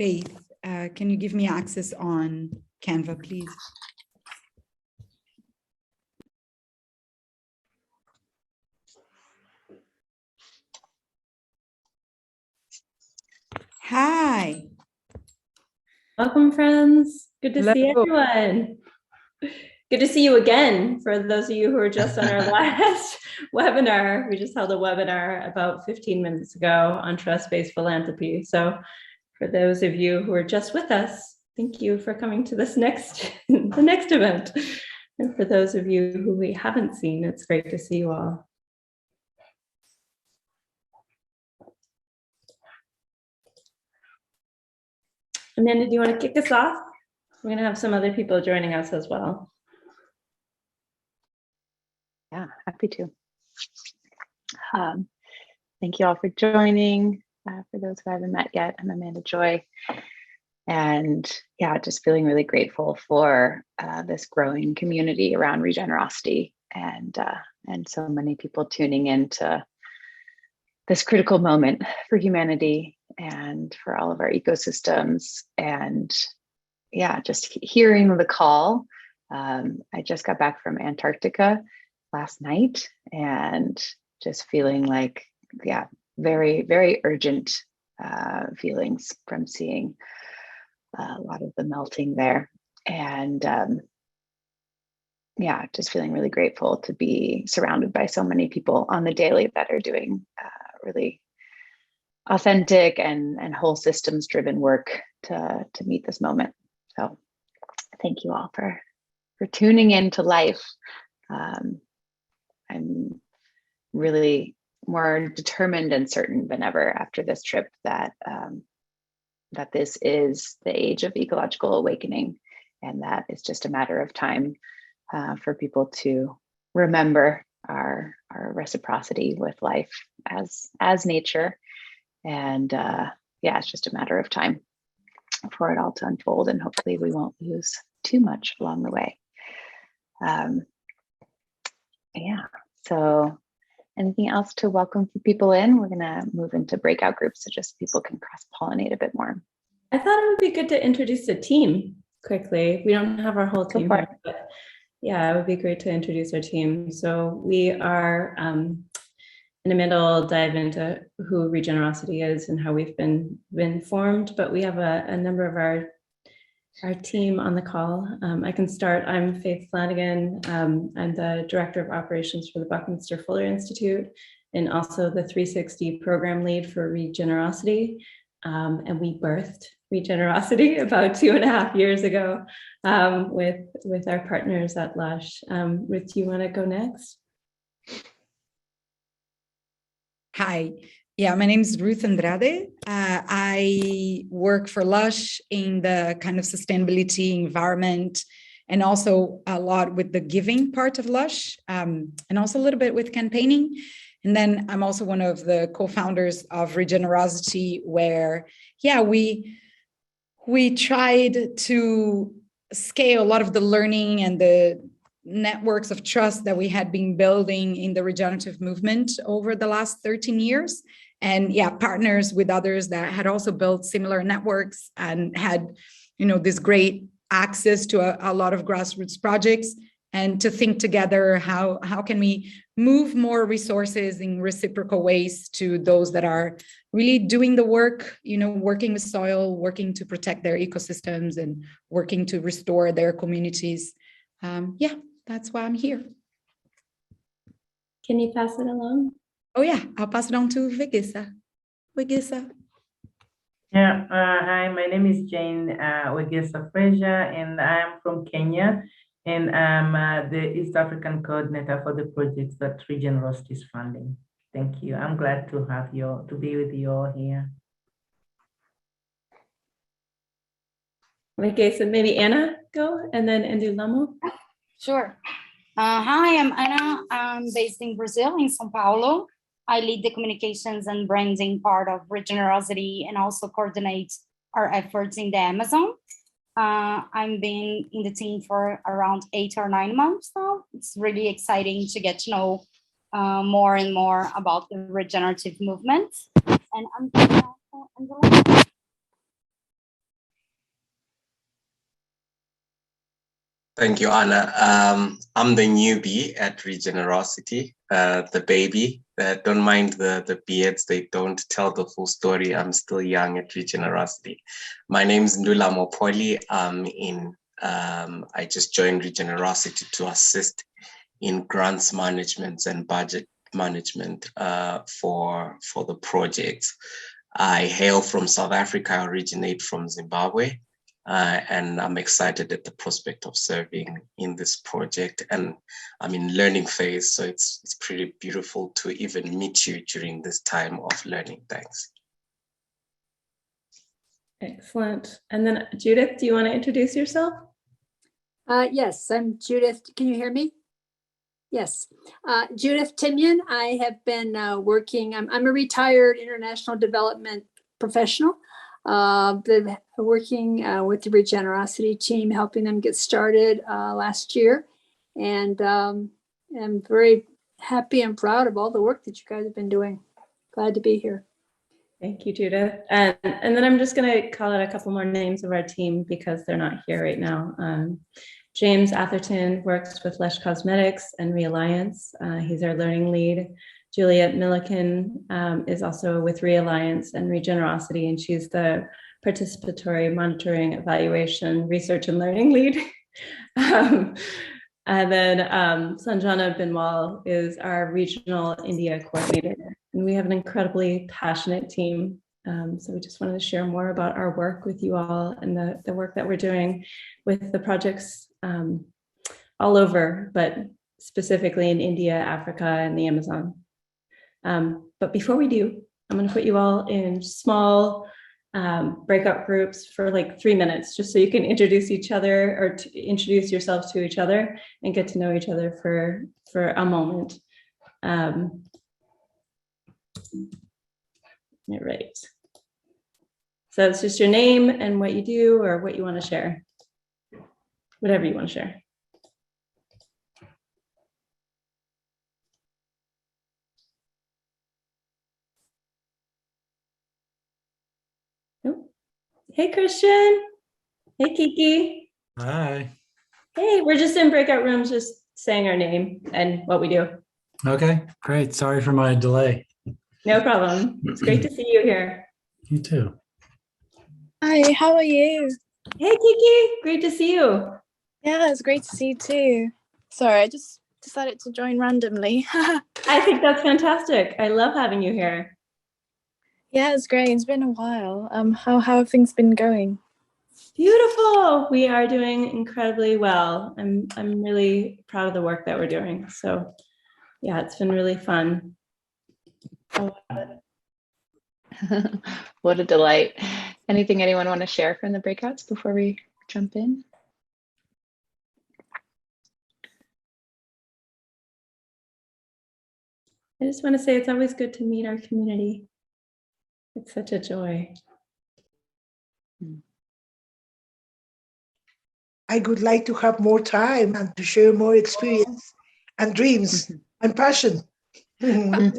Faith, can you give me access on Canva, please? Hi. Welcome, friends. Good to Hello. see everyone. Good to see you again. For those of you who are just on our last webinar, we just held a webinar about 15 minutes ago on trust-based philanthropy. So for those of you who are just with us, thank you for coming to this the next event. And for those of you who we haven't seen, it's great to see you all. Amanda, do you want to kick us off? We're going to have some other people joining us as well. Yeah, happy to. Thank you all for joining. For those who I haven't met yet, I'm Amanda Joy. And yeah, just feeling really grateful for this growing community around Regenerosity and so many people tuning into this critical moment for humanity and for all of our ecosystems. And yeah, just hearing the call. I just got back from Antarctica last night and just feeling like, yeah, very, very urgent feelings from seeing a lot of the melting there. And yeah, just feeling really grateful to be surrounded by so many people on the daily that are doing really authentic and whole systems driven work to meet this moment. So thank you all for tuning into life. I'm really more determined and certain than ever after this trip that that this is the age of ecological awakening, and that it's just a matter of time for people to remember our reciprocity with life as nature. And yeah, it's just a matter of time for it all to unfold, and hopefully we won't lose too much along the way. Yeah, so anything else to welcome people in? We're gonna move into breakout groups so just people can cross-pollinate a bit more. I thought it would be good to introduce the team quickly. We don't have our whole team here, but yeah, it would be great to introduce our team. So we are, and Amanda will dive into who Regenerosity is and how we've been formed, but we have a number of our team on the call. I can start. I'm Faith Flanagan. I'm the Director of Operations for the Buckminster Fuller Institute and also the 360 Program Lead for Regenerosity. And we birthed Regenerosity about 2.5 years ago with our partners at Lush. Ruth, do you want to go next? Hi. Yeah, my name is Ruth Andrade. I work for Lush in the kind of sustainability environment and also a lot with the giving part of Lush and also a little bit with campaigning. And then I'm also one of the co-founders of Regenerosity, where, yeah, we tried to scale a lot of the learning and the networks of trust that we had been building in the regenerative movement over the last 13 years. And yeah, partners with others that had also built similar networks and had, this great access to a lot of grassroots projects, and to think together how can we move more resources in reciprocal ways to those that are really doing the work, working with soil, working to protect their ecosystems and working to restore their communities. Yeah, that's why I'm here. Can you pass it along? Oh yeah, I'll pass it on to Wegesa. Wegesa. Yeah, hi, my name is Jane Wegesa Fraser, and I'm from Kenya, and I'm the East African coordinator for the projects that Regenerosity is funding. Thank you. I'm glad to be with you all here. Okay, so maybe Anna go, and then Ndulamo. Sure. Hi, I'm Anna. I'm based in Brazil, in São Paulo. I lead the communications and branding part of Regenerosity and also coordinate our efforts in the Amazon. I've been in the team for around 8 or 9 months now. It's really exciting to get to know more and more about the regenerative movement. And I'm Thank you, Anna. I'm the newbie at Regenerosity, the baby. Don't mind the beards, they don't tell the full story. I'm still young at Regenerosity. My name is Lula Mopoli. I just joined Regenerosity to assist in grants management and budget management for the projects. I hail from South Africa, I originate from Zimbabwe. And I'm excited at the prospect of serving in this project, and I'm in learning phase, so it's pretty beautiful to even meet you during this time of learning. Thanks. Excellent. And then Judith, do you want to introduce yourself? Yes, I'm Judith. Can you hear me? Yes. Judith Timian. I have been working, I'm a retired international development professional. Been working with the Regenerosity team, helping them get started last year. And I'm very happy and proud of all the work that you guys have been doing. Glad to be here. Thank you, Judith. And then I'm just going to call out a couple more names of our team because they're not here right now. James Atherton works with Lush Cosmetics and Realliance. He's our learning lead. Juliet Milliken is also with Realliance and Regenerosity, and she's the participatory monitoring, evaluation, research, and learning lead. And then Sanjana Binwal is our regional India coordinator. And we have an incredibly passionate team. So we just wanted to share more about our work with you all and the work that we're doing with the projects all over, but specifically in India, Africa, and the Amazon. But before we do, I'm going to put you all in small breakout groups for like 3 minutes, just so you can introduce each other or introduce yourselves to each other and get to know each other for a moment. All right. So it's just your name and what you do or what you want to share. Whatever you want to share. Hey, Christian. Hey, Kiki. Hi. Hey, we're just in breakout rooms, just saying our name and what we do. Okay, great. Sorry for my delay. No problem. It's great to see you here. You too. Hi, how are you? Hey, Kiki. Great to see you. Yeah, it's great to see you too. Sorry, I just decided to join randomly. I think that's fantastic. I love having you here. Yeah, it's great. It's been a while. How have things been going? Beautiful. We are doing incredibly well. I'm really proud of the work that we're doing. So yeah, it's been really fun. What a delight. Anything anyone want to share from the breakouts before we jump in? I just want to say it's always good to meet our community. It's such a joy. I would like to have more time and to share more experience and dreams and passion. Can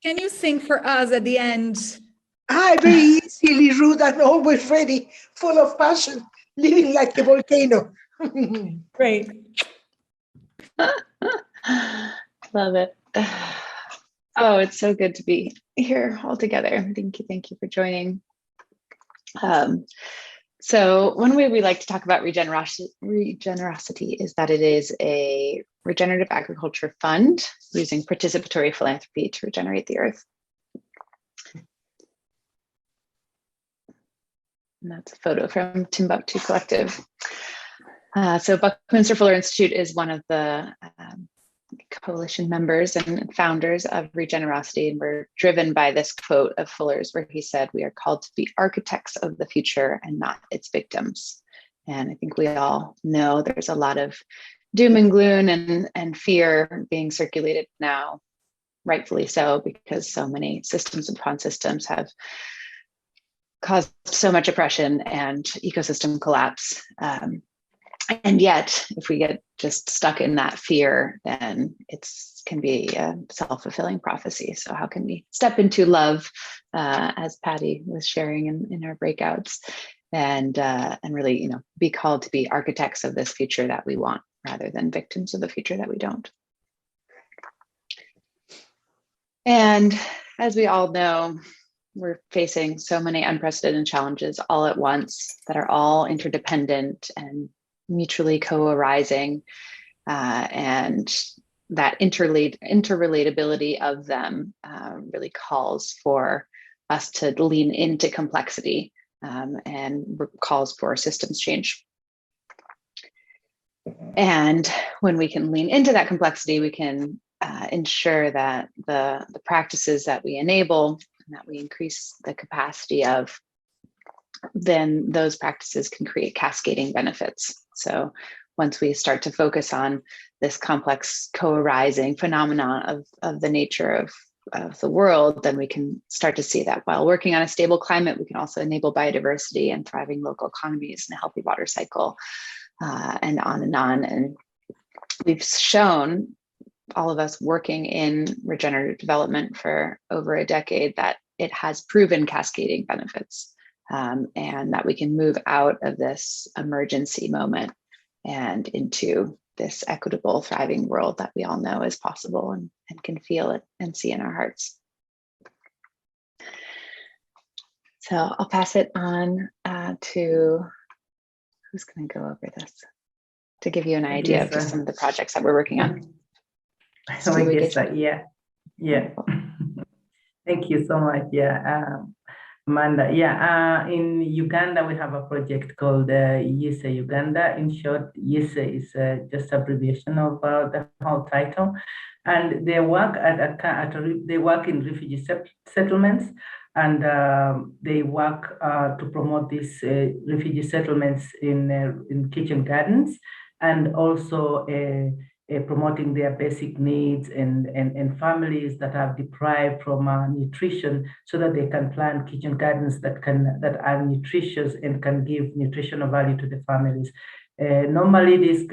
you sing for us at the end? Very easily, Ruth, and always ready, full of passion, living like a volcano. Great. Love it. Oh, it's so good to be here all together. Thank you for joining. So one way we like to talk about Regenerosity is that it is a regenerative agriculture fund using participatory philanthropy to regenerate the earth. And that's a photo from Timbuktu Collective. So Buckminster Fuller Institute is one of the coalition members and founders of Regenerosity, and we're driven by this quote of Fuller's where he said, "We are called to be architects of the future and not its victims." And I think we all know there's a lot of doom and gloom and fear being circulated now, rightfully so, because so many systems upon systems have caused so much oppression and ecosystem collapse. And yet, if we get just stuck in that fear, then it can be a self-fulfilling prophecy. So how can we step into love, as Patty was sharing in our breakouts, and really, be called to be architects of this future that we want, rather than victims of the future that we don't. And as we all know, we're facing so many unprecedented challenges all at once that are all interdependent and mutually co-arising, and that interrelatability of them really calls for us to lean into complexity, and calls for systems change. And when we can lean into that complexity, we can ensure that the practices that we enable and that we increase the capacity of, then those practices can create cascading benefits. So once we start to focus on this complex co-arising phenomenon of the nature of the world, then we can start to see that while working on a stable climate, we can also enable biodiversity and thriving local economies and a healthy water cycle, and on and on. And we've shown, all of us working in regenerative development for over a decade, that it has proven cascading benefits, and that we can move out of this emergency moment and into this equitable, thriving world that we all know is possible and can feel it and see in our hearts. So I'll pass it on to, who's going to go over this to give you an idea of just some of the projects that we're working on. So I guess yeah. Thank you so much. Amanda. In Uganda, we have a project called Esa Uganda. In short, Esa is just abbreviation of the whole title. And they work they work in refugee settlements, and they work to promote these refugee settlements in kitchen gardens, and also promoting their basic needs and families that are deprived from nutrition, so that they can plant kitchen gardens that are nutritious and can give nutritional value to the families. Normally, these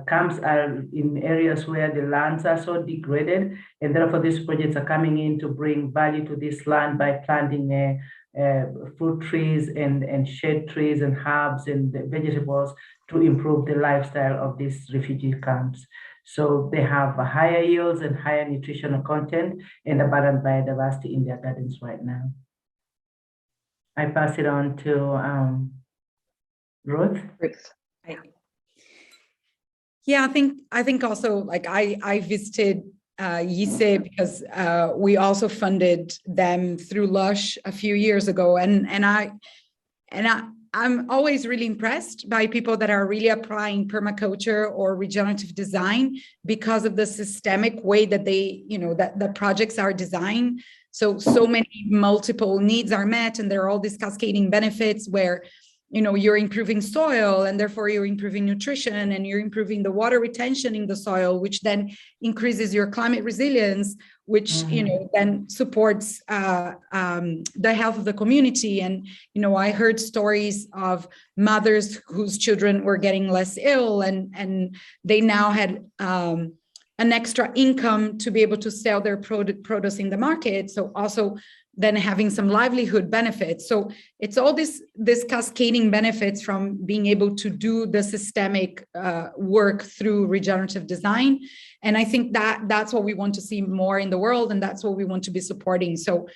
camps are in areas where the lands are so degraded, and therefore these projects are coming in to bring value to this land by planting fruit trees and shade trees and herbs and vegetables to improve the lifestyle of these refugee camps. So they have higher yields and higher nutritional content and abundant biodiversity in their gardens right now. I pass it on to Ruth. Yeah, I think also, like, I visited Esa because we also funded them through Lush a few years ago, and I'm always really impressed by people that are really applying permaculture or regenerative design because of the systemic way that they, that the projects are designed. So many multiple needs are met, and there are all these cascading benefits where, you're improving soil, and therefore you're improving nutrition, and you're improving the water retention in the soil, which then increases your climate resilience, which, then supports the health of the community. And, I heard stories of mothers whose children were getting less ill, and they now had an extra income to be able to sell their produce in the market. So also then having some livelihood benefits. So it's all this cascading benefits from being able to do the systemic work through regenerative design. And I think that's what we want to see more in the world, and that's what we want to be supporting. So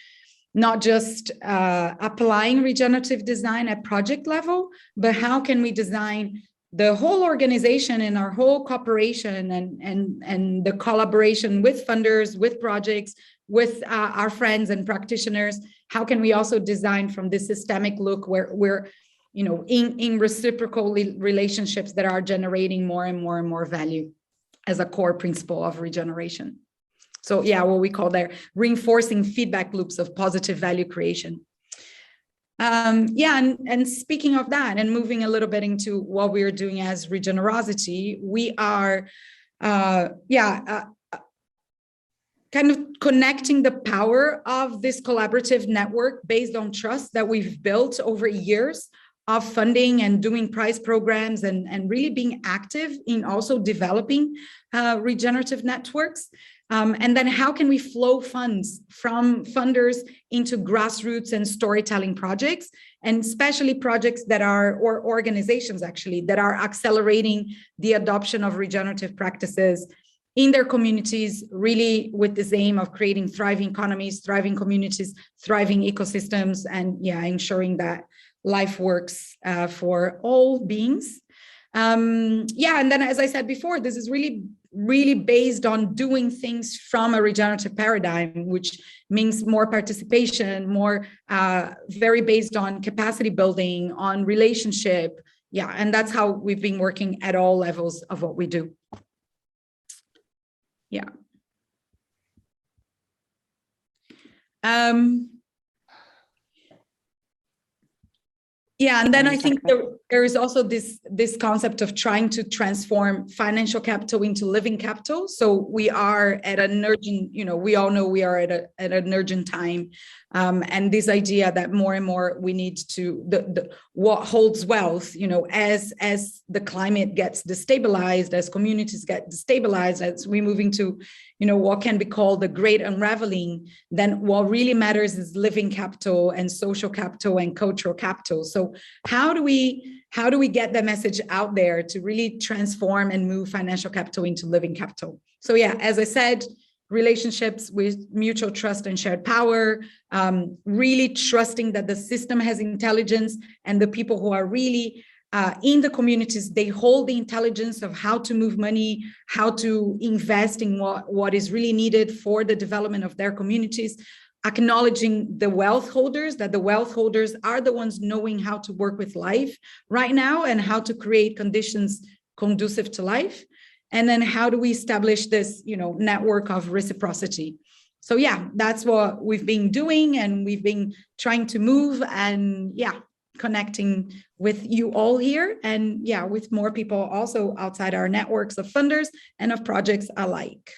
not just applying regenerative design at project level, but how can we design the whole organization and our whole cooperation and the collaboration with funders, with projects, with our friends and practitioners? How can we also design from this systemic look where we're, in reciprocal relationships that are generating more and more and more value as a core principle of regeneration? So what we call there reinforcing feedback loops of positive value creation. And speaking of that, and moving a little bit into what we're doing as Regenerosity, we are kind of connecting the power of this collaborative network based on trust that we've built over years of funding and doing prize programs and really being active in also developing regenerative networks. And then how can we flow funds from funders into grassroots and storytelling projects, and especially projects that are, or organizations actually, that are accelerating the adoption of regenerative practices in their communities, really with this aim of creating thriving economies, thriving communities, thriving ecosystems, and ensuring that life works for all beings. And then, as I said before, this is really based on doing things from a regenerative paradigm, which means more participation, more very based on capacity building, on relationship. And that's how we've been working at all levels of what we do. And then I think there is also this concept of trying to transform financial capital into living capital. So we are at an urgent, we all know we are at an urgent time. And this idea that more and more we need to, what holds wealth, as the climate gets destabilized, as communities get destabilized, as we move into, what can be called the great unraveling, then what really matters is living capital and social capital and cultural capital. So how do we get the message out there to really transform and move financial capital into living capital? So as I said, relationships with mutual trust and shared power, really trusting that the system has intelligence, and the people who are really in the communities, they hold the intelligence of how to move money, how to invest in what is really needed for the development of their communities, acknowledging the wealth holders, that the wealth holders are the ones knowing how to work with life right now and how to create conditions conducive to life. And then how do we establish this, network of reciprocity? So that's what we've been doing, and we've been trying to move and connecting with you all here, and with more people also outside our networks of funders and of projects alike.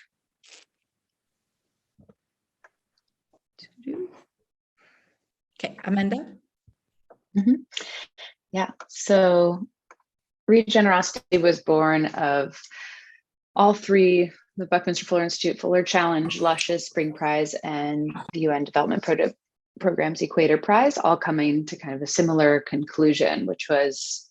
Okay, Amanda. So Regenerosity was born of all three: the Buckminster Fuller Institute, Fuller Challenge, Lush's Spring Prize, and the UN Development Program's Equator Prize, all coming to kind of a similar conclusion, which was,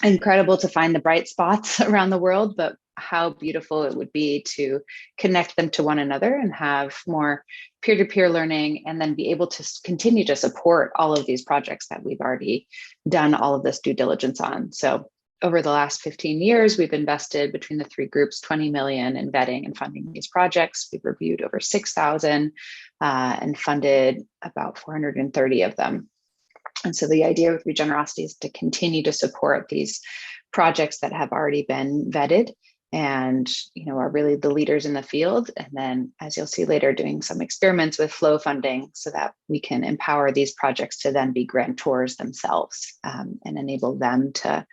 incredible to find the bright spots around the world, but how beautiful it would be to connect them to one another and have more peer-to-peer learning, and then be able to continue to support all of these projects that we've already done all of this due diligence on. So over the last 15 years, we've invested between the three groups 20 million in vetting and funding these projects. We've reviewed over 6,000 and funded about 430 of them. And so the idea with Regenerosity is to continue to support these projects that have already been vetted and are really the leaders in the field. And then, as you'll see later, doing some experiments with Flowfunding so that we can empower these projects to then be grantors themselves, and enable them to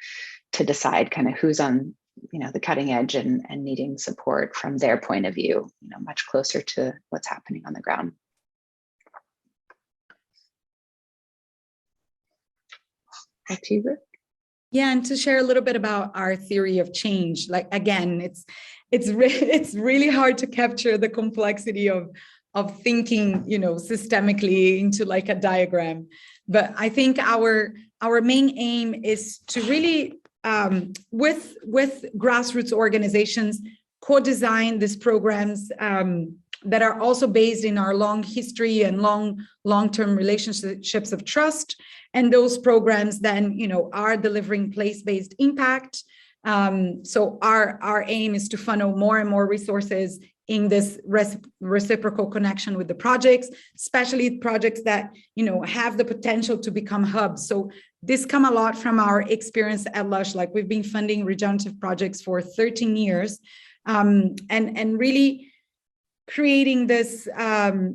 decide kind of who's on the cutting edge and needing support from their point of view, much closer to what's happening on the ground. Back to you, Ruth. And to share a little bit about our theory of change. Like, again, it's really hard to capture the complexity of thinking, systemically into like a diagram. But I think our main aim is to really, with grassroots organizations, co-design these programs that are also based in our long history and long-term relationships of trust. And those programs then, are delivering place-based impact. So our aim is to funnel more and more resources in this reciprocal connection with the projects, especially projects that, have the potential to become hubs. So this come a lot from our experience at Lush. Like, we've been funding regenerative projects for 13 years, and really creating this,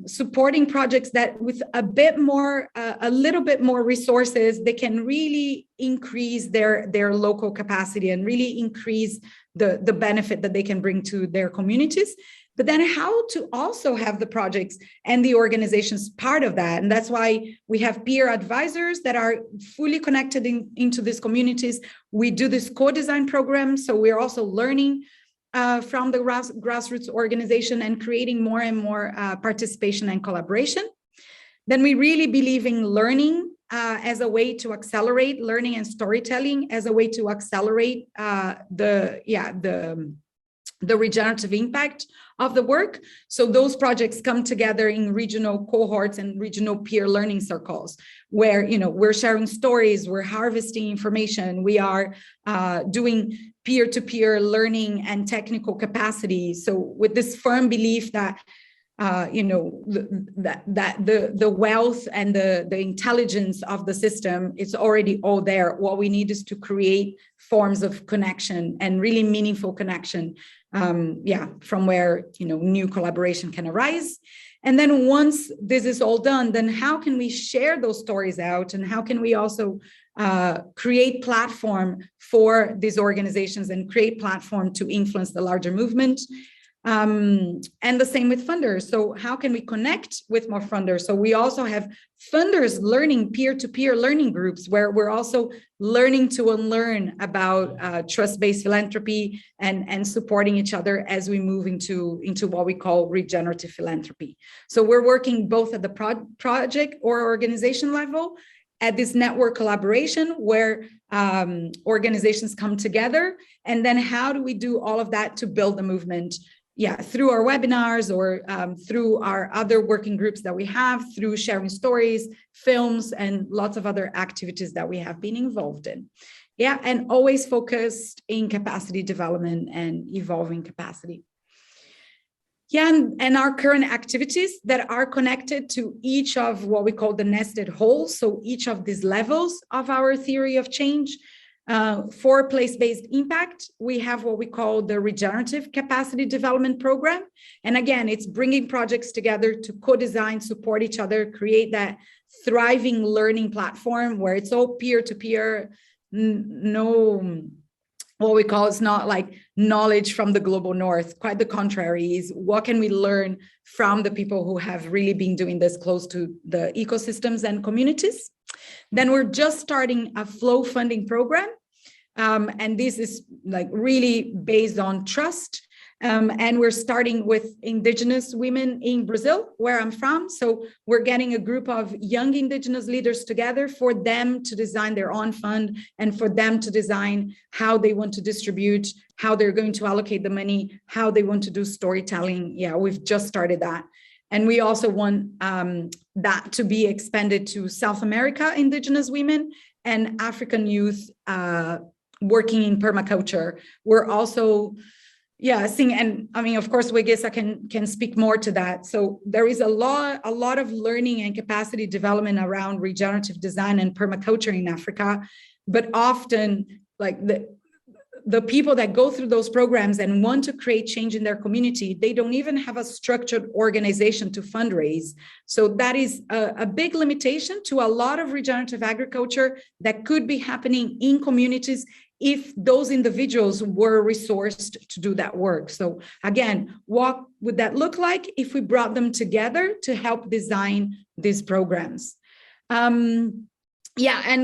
supporting projects that with a little bit more resources, they can really increase their local capacity and really increase the benefit that they can bring to their communities. But then how to also have the projects and the organizations part of that. And that's why we have peer advisors that are fully connected into these communities. We do this co-design program. So we're also learning from the grassroots organization and creating more and more participation and collaboration. Then we really believe in learning as a way to accelerate learning and storytelling as a way to accelerate the regenerative impact of the work. So those projects come together in regional cohorts and regional peer learning circles where, we're sharing stories, we're harvesting information, we are doing peer-to-peer learning and technical capacity. So with this firm belief that the wealth and the intelligence of the system is already all there. What we need is to create forms of connection and really meaningful connection, from where new collaboration can arise. And then once this is all done, then how can we share those stories out, and how can we also create platform for these organizations and create platform to influence the larger movement? And the same with funders. So how can we connect with more funders? So we also have funders learning peer-to-peer learning groups where we're also learning to unlearn about trust-based philanthropy and supporting each other as we move into what we call regenerative philanthropy. So we're working both at the project or organization level, at this network collaboration where organizations come together, and then how do we do all of that to build the movement? Through our webinars or through our other working groups that we have, through sharing stories, films, and lots of other activities that we have been involved in. And always focused in capacity development and evolving capacity. And our current activities that are connected to each of what we call the nested holes. So each of these levels of our theory of change. For place-based impact, we have what we call the Regenerative Capacity Development Program. And again, it's bringing projects together to co-design, support each other, create that thriving learning platform where it's all peer-to-peer, what we call is not like knowledge from the global north, quite the contrary, is what can we learn from the people who have really been doing this close to the ecosystems and communities. Then we're just starting a Flowfunding program. And this is like really based on trust. And we're starting with Indigenous women in Brazil, where I'm from. So we're getting a group of young Indigenous leaders together for them to design their own fund and for them to design how they want to distribute, how they're going to allocate the money, how they want to do storytelling. We've just started that. And we also want that to be expanded to South America Indigenous women and African youth working in permaculture. We're also, seeing, and I mean, of course, Wegesa can speak more to that. So there is a lot of learning and capacity development around regenerative design and permaculture in Africa, but often like the people that go through those programs and want to create change in their community, they don't even have a structured organization to fundraise. So that is a big limitation to a lot of regenerative agriculture that could be happening in communities if those individuals were resourced to do that work. So again, what would that look like if we brought them together to help design these programs? And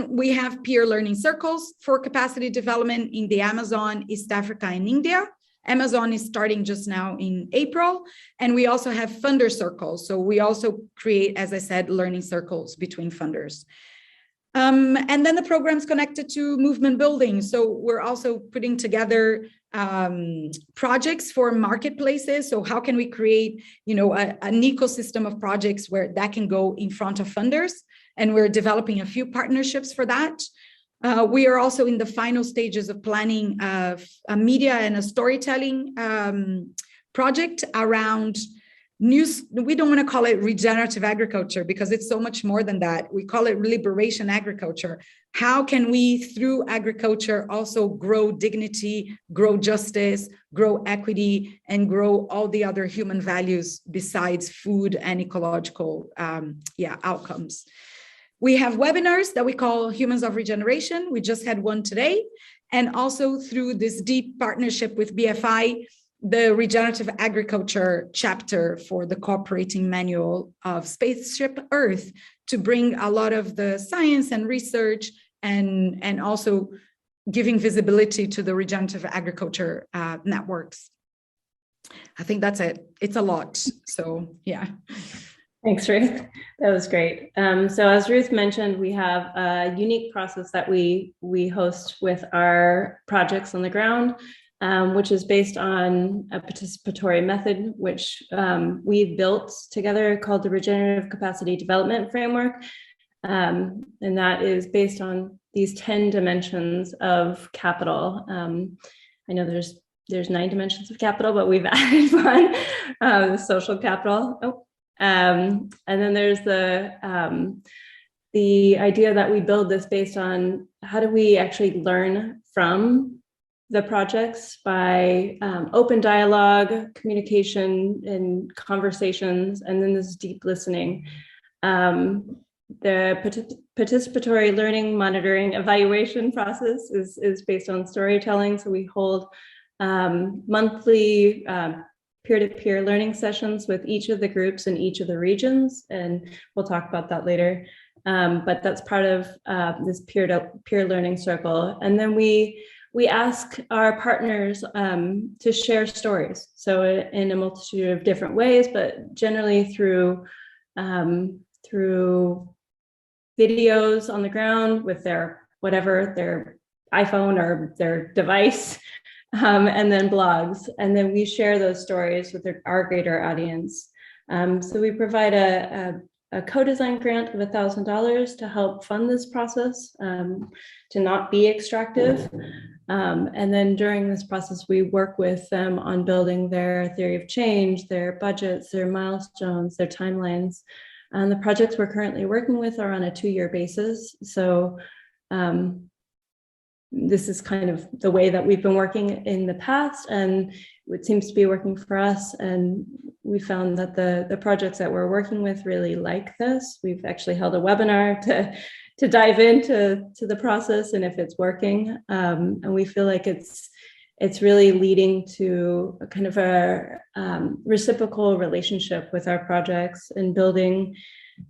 we have peer learning circles for capacity development in the Amazon, East Africa, and India. Amazon is starting just now in April. And we also have funder circles. So we also create, as I said, learning circles between funders. And then the program's connected to movement building. So we're also putting together projects for marketplaces. So how can we create, an ecosystem of projects where that can go in front of funders? And we're developing a few partnerships for that. We are also in the final stages of planning a media and a storytelling project around news. We don't want to call it regenerative agriculture because it's so much more than that. We call it liberation agriculture. How can we, through agriculture, also grow dignity, grow justice, grow equity, and grow all the other human values besides food and ecological outcomes? We have webinars that we call Humans of Regeneration. We just had one today. And also through this deep partnership with BFI, the Regenerative Agriculture chapter for the Cooperating Manual of Spaceship Earth to bring a lot of the science and research and also giving visibility to the regenerative agriculture networks. I think that's it. It's a lot. So yeah. Thanks, Ruth. That was great. So as Ruth mentioned, we have a unique process that we host with our projects on the ground, which is based on a participatory method, which we built together called the Regenerative Capacity Development Framework. And that is based on these 10 dimensions of capital. I know there's 9 dimensions of capital, but we've added one, the social capital. And then there's the idea that we build this based on how do we actually learn from the projects by open dialogue, communication, and conversations, and then this deep listening. The participatory learning, monitoring, evaluation process is based on storytelling. So we hold monthly peer-to-peer learning sessions with each of the groups in each of the regions, and we'll talk about that later. But that's part of this peer-to-peer learning circle. And then we ask our partners to share stories. So in a multitude of different ways, but generally through videos on the ground with their iPhone or their device, and then blogs. And then we share those stories with our greater audience. So we provide a co-design grant of $1,000 to help fund this process, to not be extractive. And then during this process, we work with them on building their theory of change, their budgets, their milestones, their timelines. And the projects we're currently working with are on a 2-year basis. So this is kind of the way that we've been working in the past, and it seems to be working for us. And we found that the projects that we're working with really like this. We've actually held a webinar to dive into the process and if it's working. And we feel like it's really leading to a kind of a reciprocal relationship with our projects and building,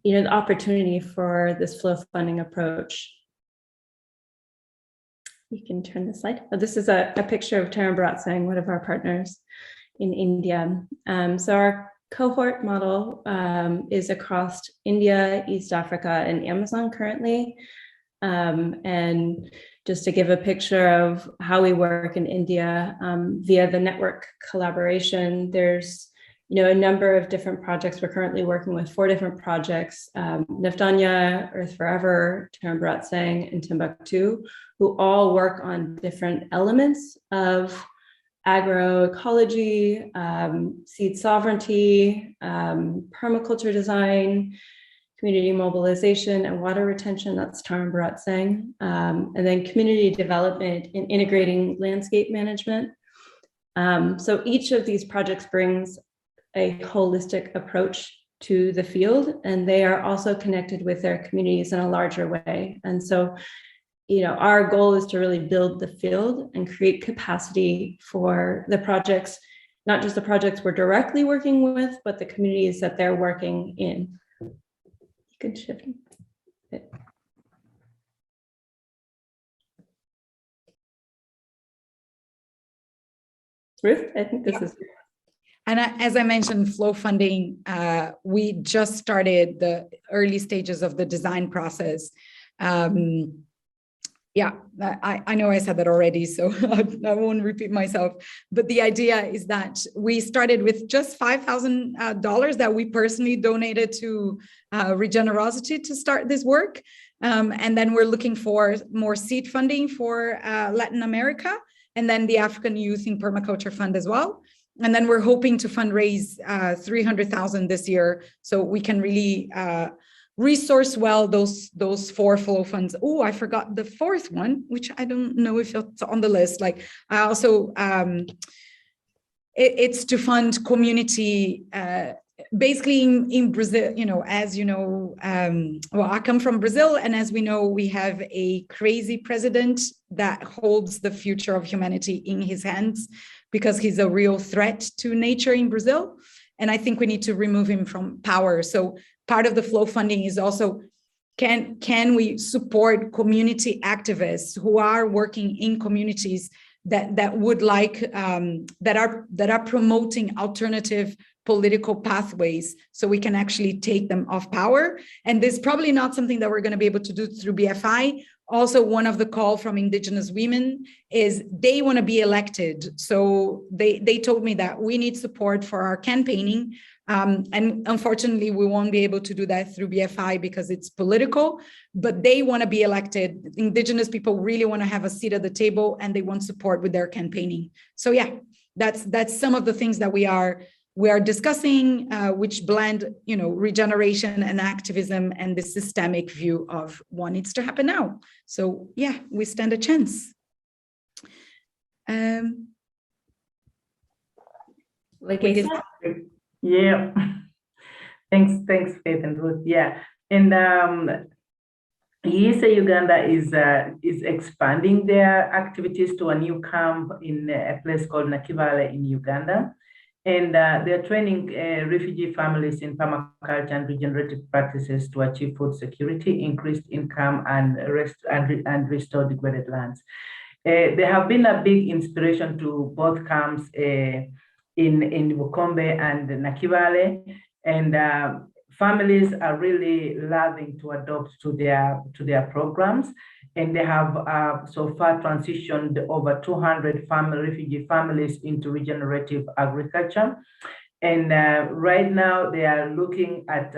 the opportunity for this flow funding approach. You can turn the slide. Oh, this is a picture of Permaculture, one of our partners in India. So our cohort model is across India, East Africa, and Amazon currently. And just to give a picture of how we work in India via the network collaboration, there's a number of different projects. We're currently working with 4 different projects, Nafdanya, Earth Forever, Permaculture, and Timbuktu, who all work on different elements of agroecology, seed sovereignty, permaculture design, community mobilization, and water retention. That's Permaculture. And then community development and integrating landscape management. So each of these projects brings a holistic approach to the field, and they are also connected with their communities in a larger way. And so, our goal is to really build the field and create capacity for the projects, not just the projects we're directly working with, but the communities that they're working in. You can shift it. Ruth, I think this is. And as I mentioned, Flowfunding, we just started the early stages of the design process. I know I said that already, so I won't repeat myself. But the idea is that we started with just $5,000 that we personally donated to Regenerosity to start this work. And then we're looking for more seed funding for Latin America, and then the African Youth in Permaculture Fund as well. And then we're hoping to fundraise $300,000 this year, so we can really resource well those 4 flow funds. Oh, I forgot the 4th one, which I don't know if it's on the list. Like I also, it's to fund community. Basically in Brazil, as you know, well, I come from Brazil, and as we know, we have a crazy president that holds the future of humanity in his hands, because he's a real threat to nature in Brazil. And I think we need to remove him from power. So part of the flow funding is also, can we support community activists who are working in communities that would like that are promoting alternative political pathways so we can actually take them off power. And this is probably not something that we're going to be able to do through BFI. Also, one of the call from Indigenous women is they want to be elected. So they told me that we need support for our campaigning. And unfortunately, we won't be able to do that through BFI because it's political, but they want to be elected. Indigenous people really want to have a seat at the table and they want support with their campaigning. So yeah, that's some of the things that we are discussing, which blend, regeneration and activism and the systemic view of what needs to happen now. So yeah, we stand a chance. Yeah. Thanks, Faith and Ruth. Yeah, and Esa Uganda is expanding their activities to a new camp in a place called Nakivale in Uganda. And they're training refugee families in permaculture and regenerative practices to achieve food security, increased income, and restore degraded lands. They have been a big inspiration to both camps in Bukombe and Nakivale, and families are really loving to adopt to their programs. And they have so far transitioned over 200 refugee families into regenerative agriculture. And right now they are looking at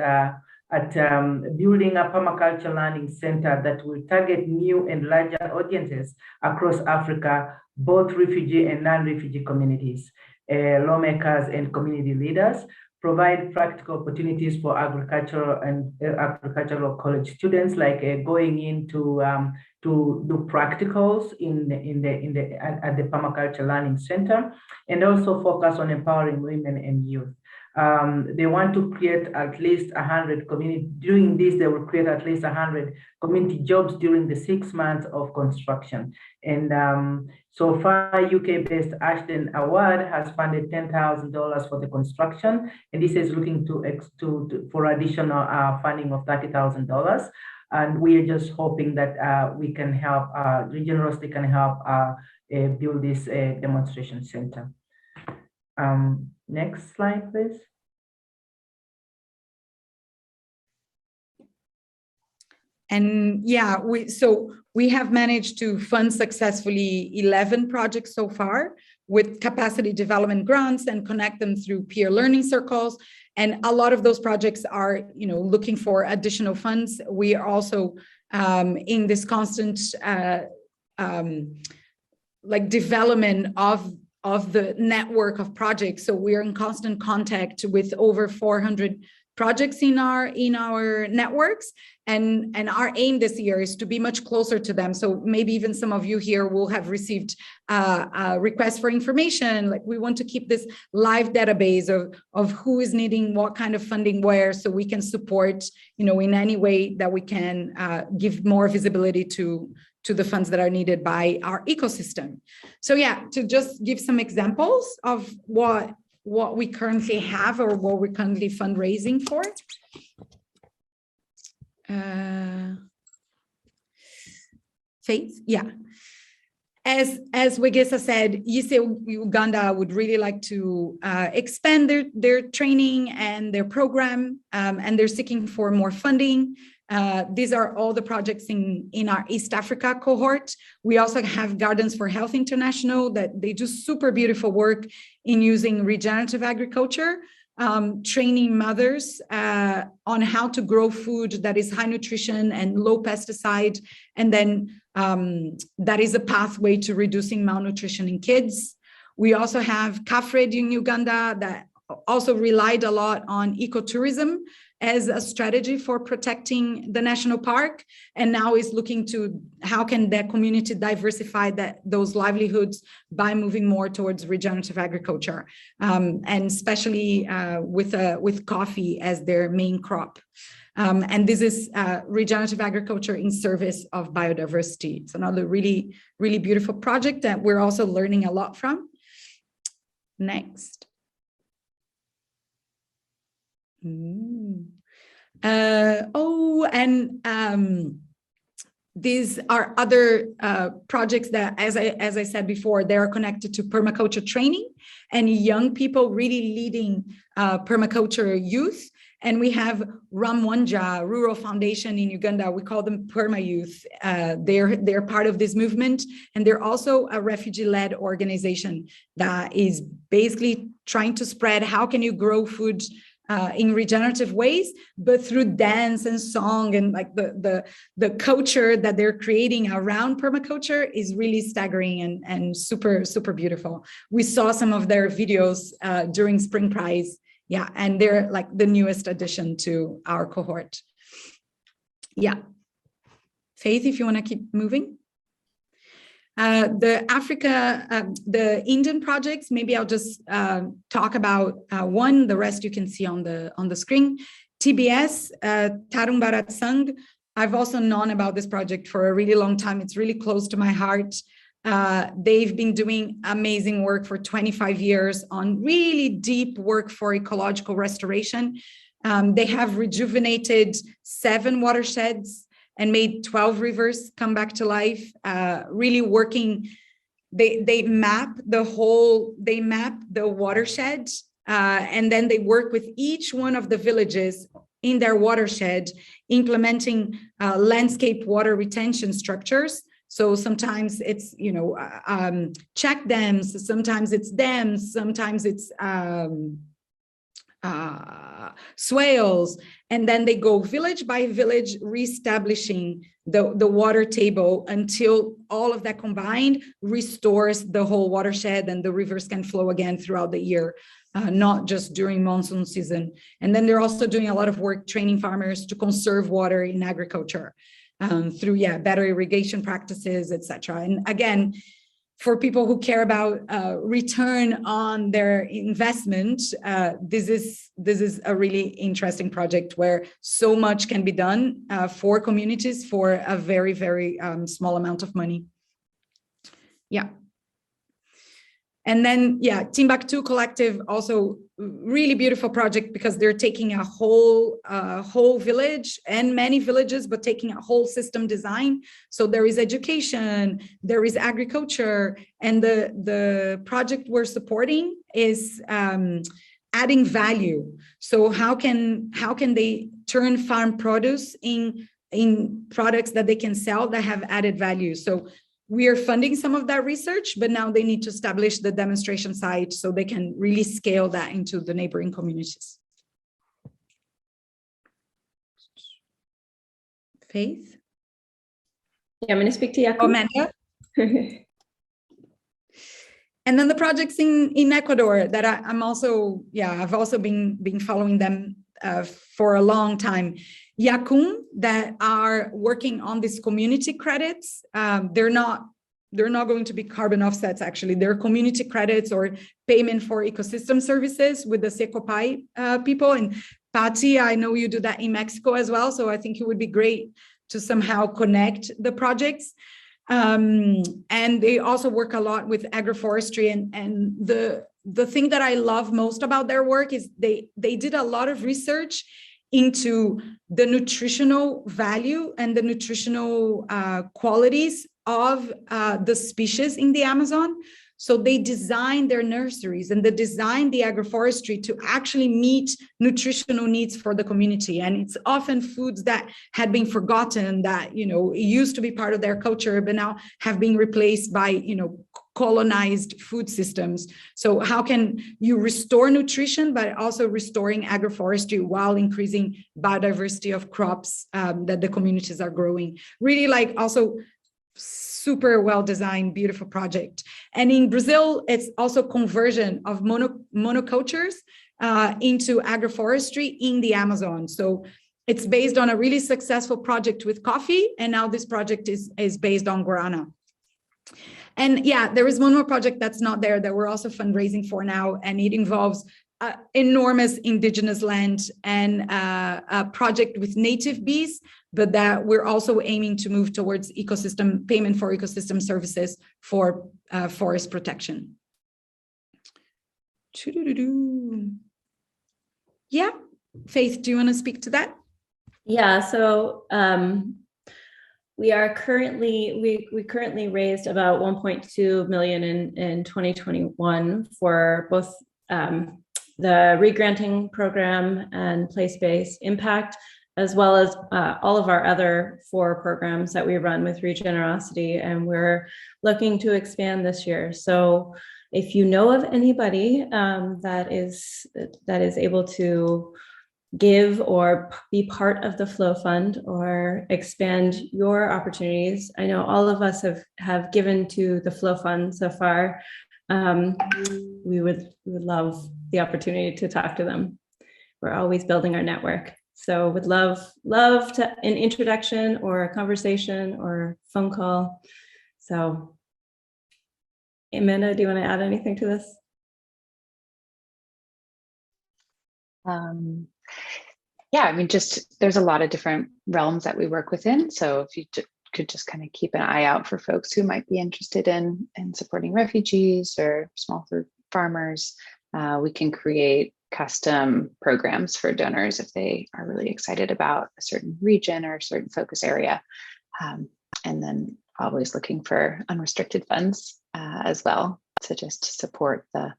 building a permaculture learning center that will target new and larger audiences across Africa, both refugee and non-refugee communities, lawmakers and community leaders, provide practical opportunities for agricultural college students, like going into to do practicals at the Permaculture Learning Center, and also focus on empowering women and youth. They want to create at least 100 community. During this, they will create at least 100 community jobs during the 6 months of construction. And so far, UK-based Ashton Award has funded $10,000 for the construction, and this is looking for additional funding of $30,000. And we are just hoping that we can help, Regenerosity can help build this demonstration center. Next slide, please. And yeah, we have managed to fund successfully 11 projects so far with capacity development grants and connect them through peer learning circles. And a lot of those projects are, looking for additional funds. We are also in this constant development of the network of projects. So we're in constant contact with over 400 projects in our networks, and our aim this year is to be much closer to them. So maybe even some of you here will have received a request for information. Like, we want to keep this live database of who is needing what kind of funding where, so we can support, in any way that we can, give more visibility to the funds that are needed by our ecosystem. So yeah, to just give some examples of what we currently have or what we're currently fundraising for. Faith, yeah. As Wegesa said, Esa Uganda would really like to expand their training and their program, and they're seeking for more funding. These are all the projects in our East Africa cohort. We also have Gardens for Health International, that they do super beautiful work in using regenerative agriculture, training mothers on how to grow food that is high nutrition and low pesticide. And then that is a pathway to reducing malnutrition in kids. We also have CAFRED in Uganda that also relied a lot on ecotourism as a strategy for protecting the national park, and now is looking to how can that community diversify those livelihoods by moving more towards regenerative agriculture, and especially with coffee as their main crop. And this is regenerative agriculture in service of biodiversity. It's another really, really beautiful project that we're also learning a lot from. Next. these are other projects that, as I said before, they are connected to permaculture training and young people really leading permaculture youth. And we have Ramwanja Rural Foundation in Uganda. We call them Perma Youth. They're part of this movement, and they're also a refugee-led organization that is basically trying to spread how can you grow food in regenerative ways, but through dance and song, and like the culture that they're creating around permaculture is really staggering and super, super beautiful. We saw some of their videos during Spring Prize. Yeah, and they're like the newest addition to our cohort. Yeah. Faith, if you want to keep moving. The Indian projects, maybe I'll just talk about one, the rest you can see on the screen. TBS, Tarung Bharat Sangh. I've also known about this project for a really long time. It's really close to my heart. They've been doing amazing work for 25 years on really deep work for ecological restoration. They have rejuvenated 7 watersheds and made 12 rivers come back to life, really working. They map the watershed, and then they work with each one of the villages in their watershed, implementing landscape water retention structures. So sometimes it's, check dams, sometimes it's dams, sometimes it's swales, and then they go village by village, reestablishing the water table until all of that combined restores the whole watershed and the rivers can flow again throughout the year, not just during monsoon season. And then they're also doing a lot of work training farmers to conserve water in agriculture. Through better irrigation practices, etc. And again, for people who care about return on their investment, this is a really interesting project where so much can be done for communities for a very, very small amount of money. Yeah. And then, Timbuktu Collective, also really beautiful project because they're taking a whole village and many villages, but taking a whole system design. So there is education, there is agriculture, and the project we're supporting is adding value. So how can they turn farm produce in products that they can sell that have added value? So we are funding some of that research, but now they need to establish the demonstration site so they can really scale that into the neighboring communities. Faith? Yeah, I'm going to speak to Yakun. Amanda? And then the projects in Ecuador that I'm also, I've also been following them for a long time. Yakun, that are working on these community credits. They're not going to be carbon offsets, actually. They're community credits or payment for ecosystem services with the Secopai people. And Patty, I know you do that in Mexico as well. So I think it would be great to somehow connect the projects. And they also work a lot with agroforestry. And the thing that I love most about their work is they did a lot of research into the nutritional value and the nutritional qualities of the species in the Amazon. So they designed their nurseries and they designed the agroforestry to actually meet nutritional needs for the community. And it's often foods that had been forgotten, that, it used to be part of their culture, but now have been replaced by, colonized food systems. So how can you restore nutrition, but also restoring agroforestry while increasing biodiversity of crops that the communities are growing? Really also super well-designed, beautiful project. And in Brazil, it's also conversion of monocultures into agroforestry in the Amazon. So it's based on a really successful project with coffee. And now this project is based on guarana. And there is one more project that's not there that we're also fundraising for now, and it involves enormous indigenous land and a project with native bees, but that we're also aiming to move towards payment for ecosystem services for forest protection. Yeah, Faith, do you want to speak to that? Yeah, so we are currently, we currently raised about 1.2 million in 2021 for both the regranting program and place-based impact, as well as all of our other 4 programs that we run with Regenerosity, and we're looking to expand this year. So if you know of anybody that is able to give or be part of the Flow Fund or expand your opportunities, I know all of us have given to the Flow Fund so far. We would love the opportunity to talk to them. We're always building our network. So would love to an introduction or a conversation or phone call. So Amanda, do you want to add anything to this? Yeah, I mean, just there's a lot of different realms that we work within. So if you could just kind of keep an eye out for folks who might be interested in supporting refugees or smallholder farmers, we can create custom programs for donors if they are really excited about a certain region or a certain focus area. And then always looking for unrestricted funds as well to just support the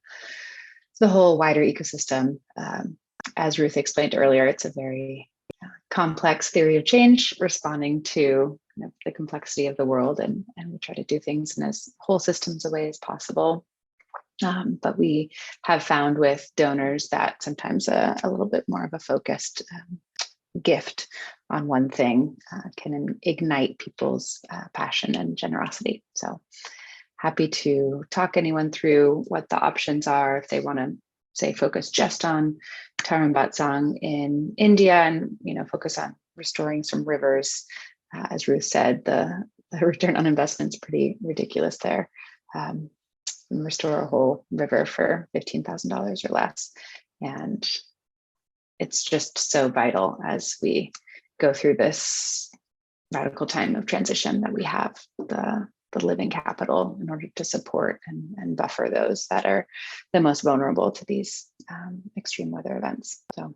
whole wider ecosystem. As Ruth explained earlier, it's a very complex theory of change, responding to the complexity of the world, and we try to do things in as whole systems a way as possible. But we have found with donors that sometimes a little bit more of a focused gift on one thing can ignite people's passion and generosity. So happy to talk anyone through what the options are if they want to, say, focus just on Tarambatsang in India and focus on restoring some rivers. As Ruth said, the return on investment is pretty ridiculous there. And restore a whole river for $15,000 or less. And it's just so vital as we go through this radical time of transition that we have the living capital in order to support and buffer those that are the most vulnerable to these extreme weather events. So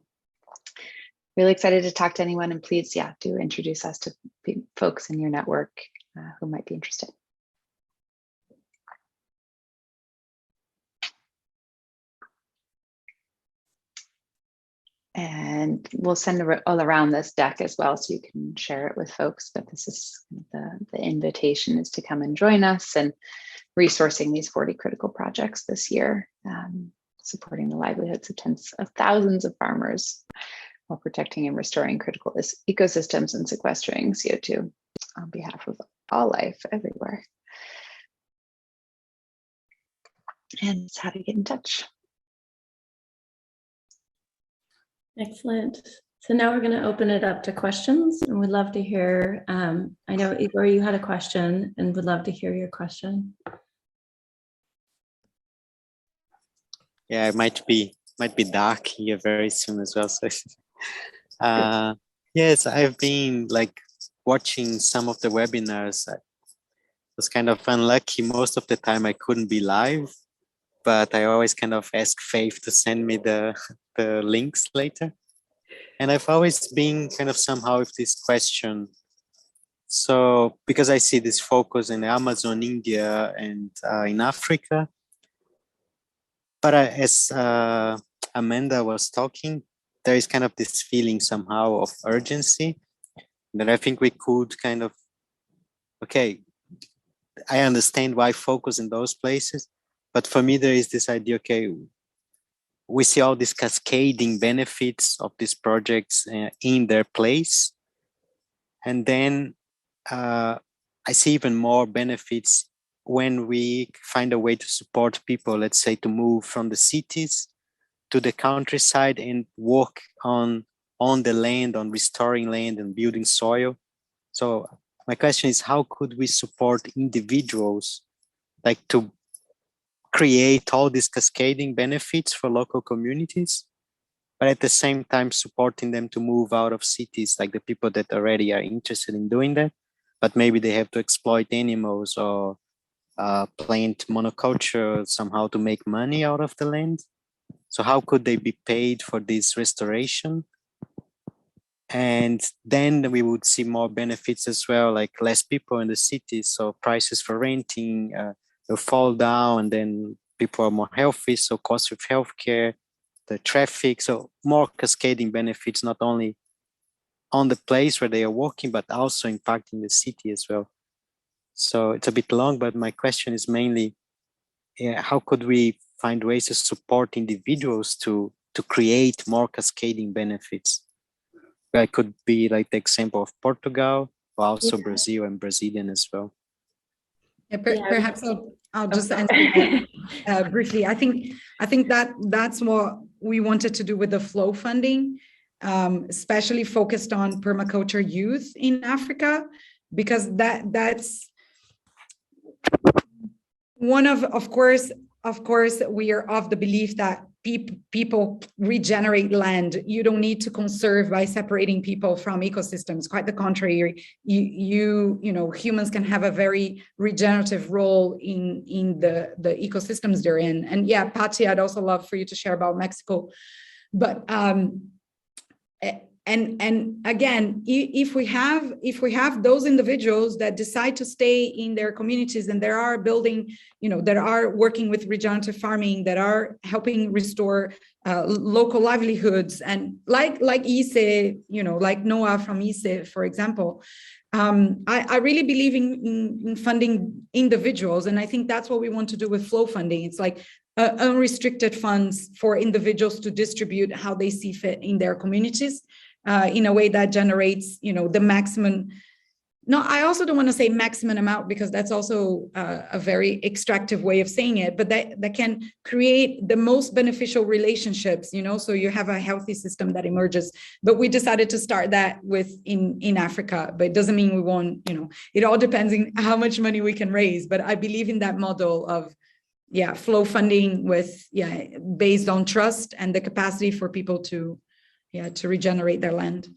really excited to talk to anyone, and please, do introduce us to folks in your network who might be interested. And we'll send all around this deck as well, so you can share it with folks. But this is the invitation is to come and join us and resourcing these 40 critical projects this year, supporting the livelihoods of tens of thousands of farmers while protecting and restoring critical ecosystems and sequestering CO2 on behalf of all life everywhere. And it's how to get in touch. Excellent. So now we're going to open it up to questions, and we'd love to hear, I know Igor, you had a question, and would love to hear your question. Yeah, it might be dark here very soon as well. So yes, I've been watching some of the webinars. I was kind of unlucky. Most of the time I couldn't be live, but I always kind of ask Faith to send me the links later. And I've always been kind of somehow with this question. So, because I see this focus in Amazon, India, and in Africa. But as Amanda was talking, there is kind of this feeling somehow of urgency that I think we could kind of, okay, I understand why focus in those places. But for me, there is this idea, okay, we see all these cascading benefits of these projects in their place. And then I see even more benefits when we find a way to support people, let's say, to move from the cities to the countryside and work on the land, on restoring land and building soil. So my question is, how could we support individuals to create all these cascading benefits for local communities, but at the same time supporting them to move out of cities, like the people that already are interested in doing that, but maybe they have to exploit animals or plant monoculture somehow to make money out of the land. So how could they be paid for this restoration? And then we would see more benefits as well, like less people in the cities, so prices for renting will fall down, and then people are more healthy, so cost of healthcare, the traffic, so more cascading benefits, not only on the place where they are working, but also impacting the city as well. So it's a bit long, but my question is mainly, how could we find ways to support individuals to create more cascading benefits? That could be like the example of Portugal, but also Brazil and Brazilian as well. Yeah, perhaps I'll just answer that briefly. I think that's what we wanted to do with the Flowfunding, especially focused on permaculture youth in Africa, because that's one of course, we are of the belief that people regenerate land. You don't need to conserve by separating people from ecosystems. Quite the contrary, you know, humans can have a very regenerative role in the ecosystems they're in. And yeah, Patty, I'd also love for you to share about Mexico. But and again, if we have those individuals that decide to stay in their communities and there are building, you know, that are working with regenerative farming, that are helping restore local livelihoods, and like Esa, you know, like Noah from Esa, for example, I really believe in funding individuals, and I think that's what we want to do with Flowfunding. It's like unrestricted funds for individuals to distribute how they see fit in their communities. In a way that generates, you know, the maximum. No, I also don't want to say maximum amount, because that's also a very extractive way of saying it, but that can create the most beneficial relationships, you know, so you have a healthy system that emerges. But we decided to start that in Africa, but it doesn't mean we won't, you know, it all depends on how much money we can raise. But I believe in that model of, Flowfunding with, based on trust and the capacity for people to regenerate their land.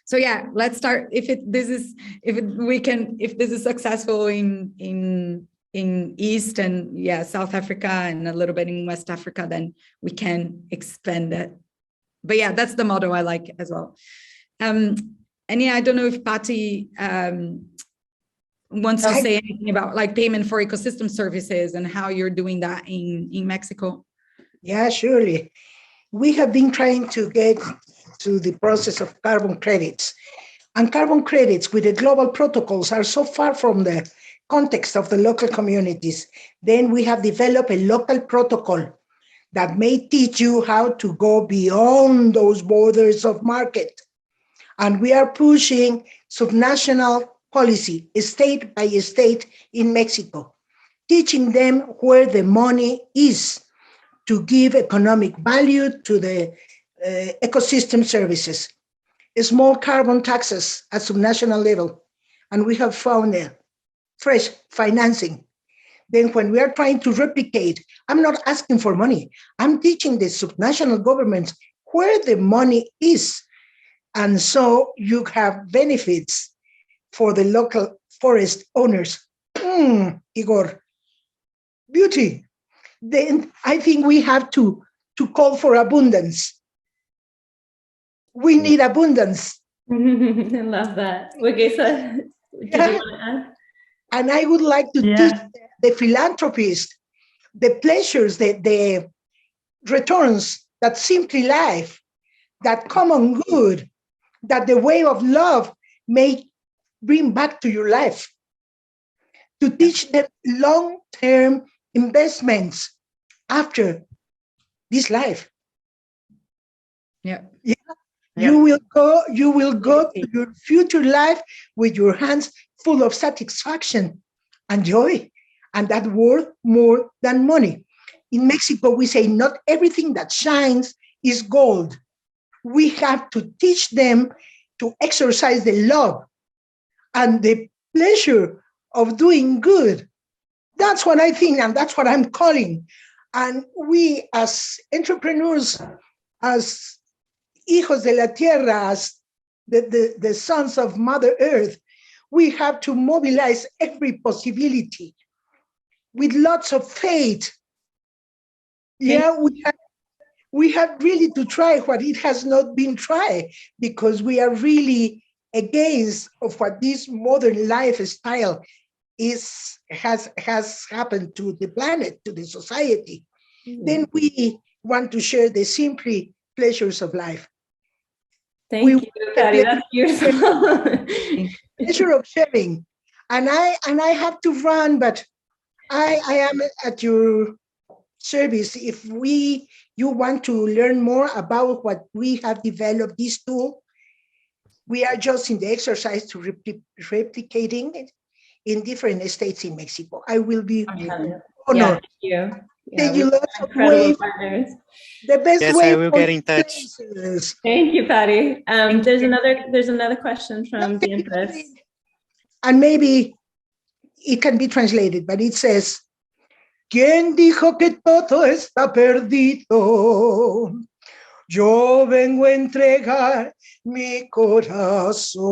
So let's start. If this is successful in East and South Africa and a little bit in West Africa, then we can expand it. But that's the model I like as well. And I don't know if Patty wants to say anything about like payment for ecosystem services and how you're doing that in Mexico. Yeah, surely. We have been trying to get to the process of carbon credits. And carbon credits with the global protocols are so far from the context of the local communities. Then we have developed a local protocol that may teach you how to go beyond those borders of market. And we are pushing subnational policy, state by state in Mexico, teaching them where the money is, to give economic value to the ecosystem services, small carbon taxes at subnational level, and we have found fresh financing. Then when we are trying to replicate, I'm not asking for money. I'm teaching the subnational governments where the money is. And so you have benefits for the local forest owners. Igor, beauty. Then I think we have to call for abundance. We need abundance. I love that. Wagesa, did you want to add? And I would like to teach the philanthropists the pleasures, the returns that simply life, that common good, that the way of love may bring back to your life. To teach them long-term investments after this life. You will go to your future life with your hands full of satisfaction and joy, and that worth more than money. In Mexico, we say not everything that shines is gold. We have to teach them to exercise the love and the pleasure of doing good. That's what I think, and that's what I'm calling. And we as entrepreneurs, as hijos de la tierra, as the sons of Mother Earth, we have to mobilize every possibility with lots of faith. We we have really to try what it has not been tried, because we are really against of what this modern lifestyle has happened to the planet, to the society. Then we want to share the simply pleasures of life. Thank you, Patty. That's beautiful. Pleasure of sharing. And I have to run, but I am at your service. If you want to learn more about what we have developed, this tool, we are just in the exercise to replicating it in different states in Mexico. I will be honored. Yeah, thank you. Thank you lots of ways. Partners. The best Yes, way I will for get in touch. places. Thank you, Patty. There's another question from the Empress. And maybe it can be translated, but it says, ¿Quién dijo que todo está perdido? Yo vengo a entregar mi corazón.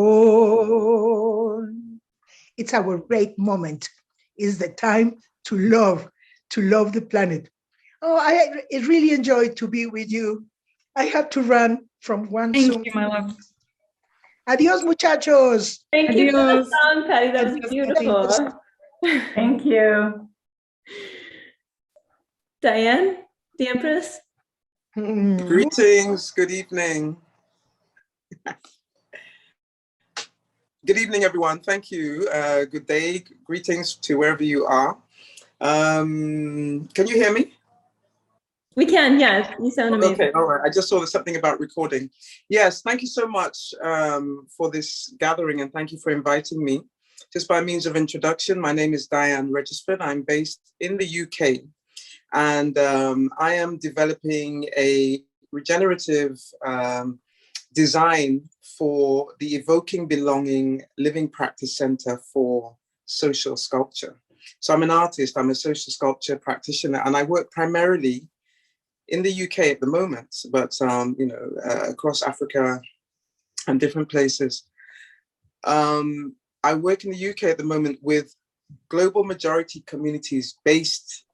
It's our great moment. It's the time to love the planet. Oh, I really enjoyed to be with you. I have to run from one Zoom. Thank you, my love. Adios, muchachos. Thank you for the song, Patty. That was beautiful. Thank you. Diane, the Empress. Greetings, good evening. Good evening, everyone. Thank you. Good day. Greetings to wherever you are. Can you hear me? We can, yes. You sound amazing. Okay, all right. I just saw there's something about recording. Yes, thank you so much for this gathering, and thank you for inviting me. Just by means of introduction, my name is Diane Registered. I'm based in the UK, and I am developing a regenerative design for the Evoking Belonging Living Practice Center for Social Sculpture. So I'm an artist, I'm a social sculpture practitioner, and I work primarily in the UK at the moment, but across Africa and different places. I work in the UK at the moment with global majority communities based,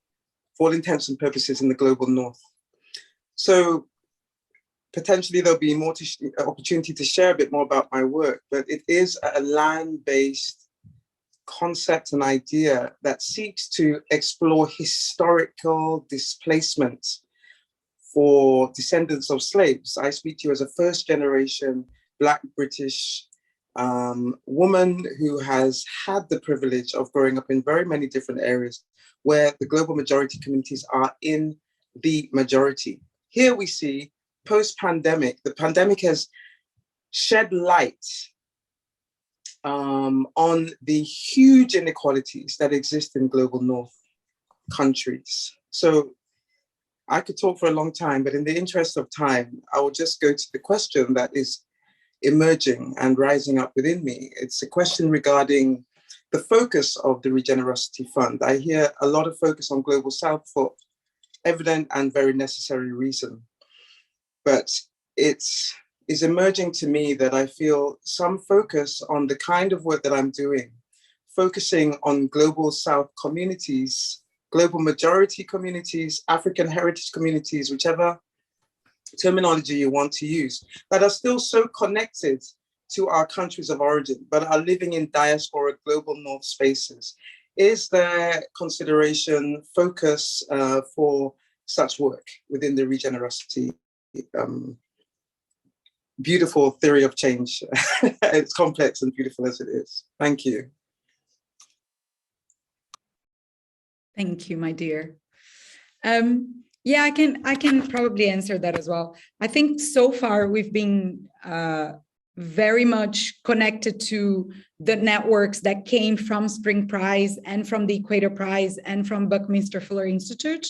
for all intents and purposes, in the global north. So potentially there'll be more opportunity to share a bit more about my work, but it is a land-based concept and idea that seeks to explore historical displacement for descendants of slaves. I speak to you as a first-generation Black British woman who has had the privilege of growing up in very many different areas where the global majority communities are in the majority. Here we see post-pandemic, the pandemic has shed light on the huge inequalities that exist in global north countries. So I could talk for a long time, but in the interest of time, I will just go to the question that is emerging and rising up within me. It's a question regarding the focus of the Regenerosity Fund. I hear a lot of focus on Global South for evident and very necessary reason. But it is emerging to me that I feel some focus on the kind of work that I'm doing, focusing on Global South communities, global majority communities, African heritage communities, whichever terminology you want to use, that are still so connected to our countries of origin, but are living in diaspora global north spaces. Is there consideration, focus for such work within the Regenerosity beautiful theory of change? It's complex and beautiful as it is. Thank you. Thank you, my dear. Yeah, I can probably answer that as well. I think so far we've been very much connected to the networks that came from Spring Prize and from the Equator Prize and from Buckminster Fuller Institute.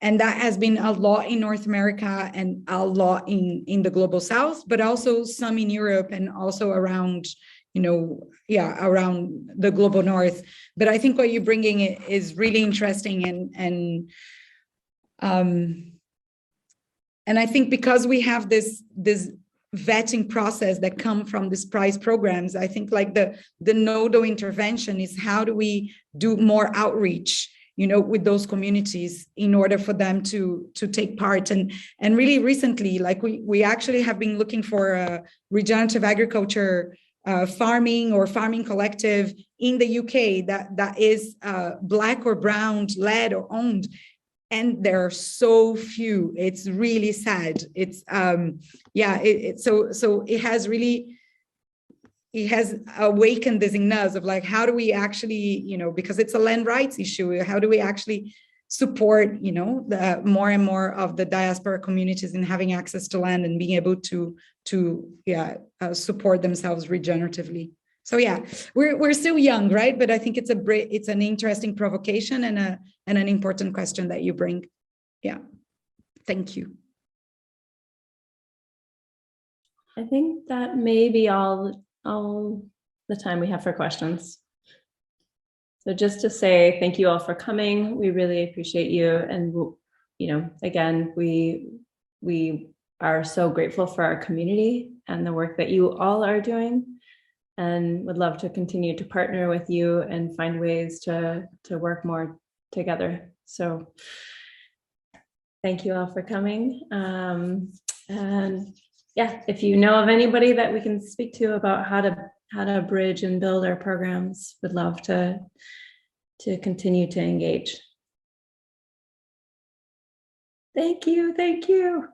And that has been a lot in North America and a lot in the Global South, but also some in Europe and also around, around the Global North. But I think what you're bringing is really interesting, and I think because we have this vetting process that come from these prize programs, I think like the nodal intervention is how do we do more outreach with those communities in order for them to take part. And really recently, like we actually have been looking for a regenerative agriculture farming or farming collective in the UK that is Black or brown led or owned. And there are so few. It's really sad. It's so it has really, it has awakened this in us of like, how do we actually, because it's a land rights issue, how do we actually support, the more and more of the diaspora communities in having access to land and being able to support themselves regeneratively. So yeah, we're still young, right? But I think it's an interesting provocation and an important question that you bring. Yeah, thank you. I think that may be all the time we have for questions. So just to say thank you all for coming. We really appreciate you. And, again, we are so grateful for our community and the work that you all are doing, and would love to continue to partner with you and find ways to work more together. So thank you all for coming. And yeah, if you know of anybody that we can speak to about how to bridge and build our programs, would love to continue to engage. Thank you.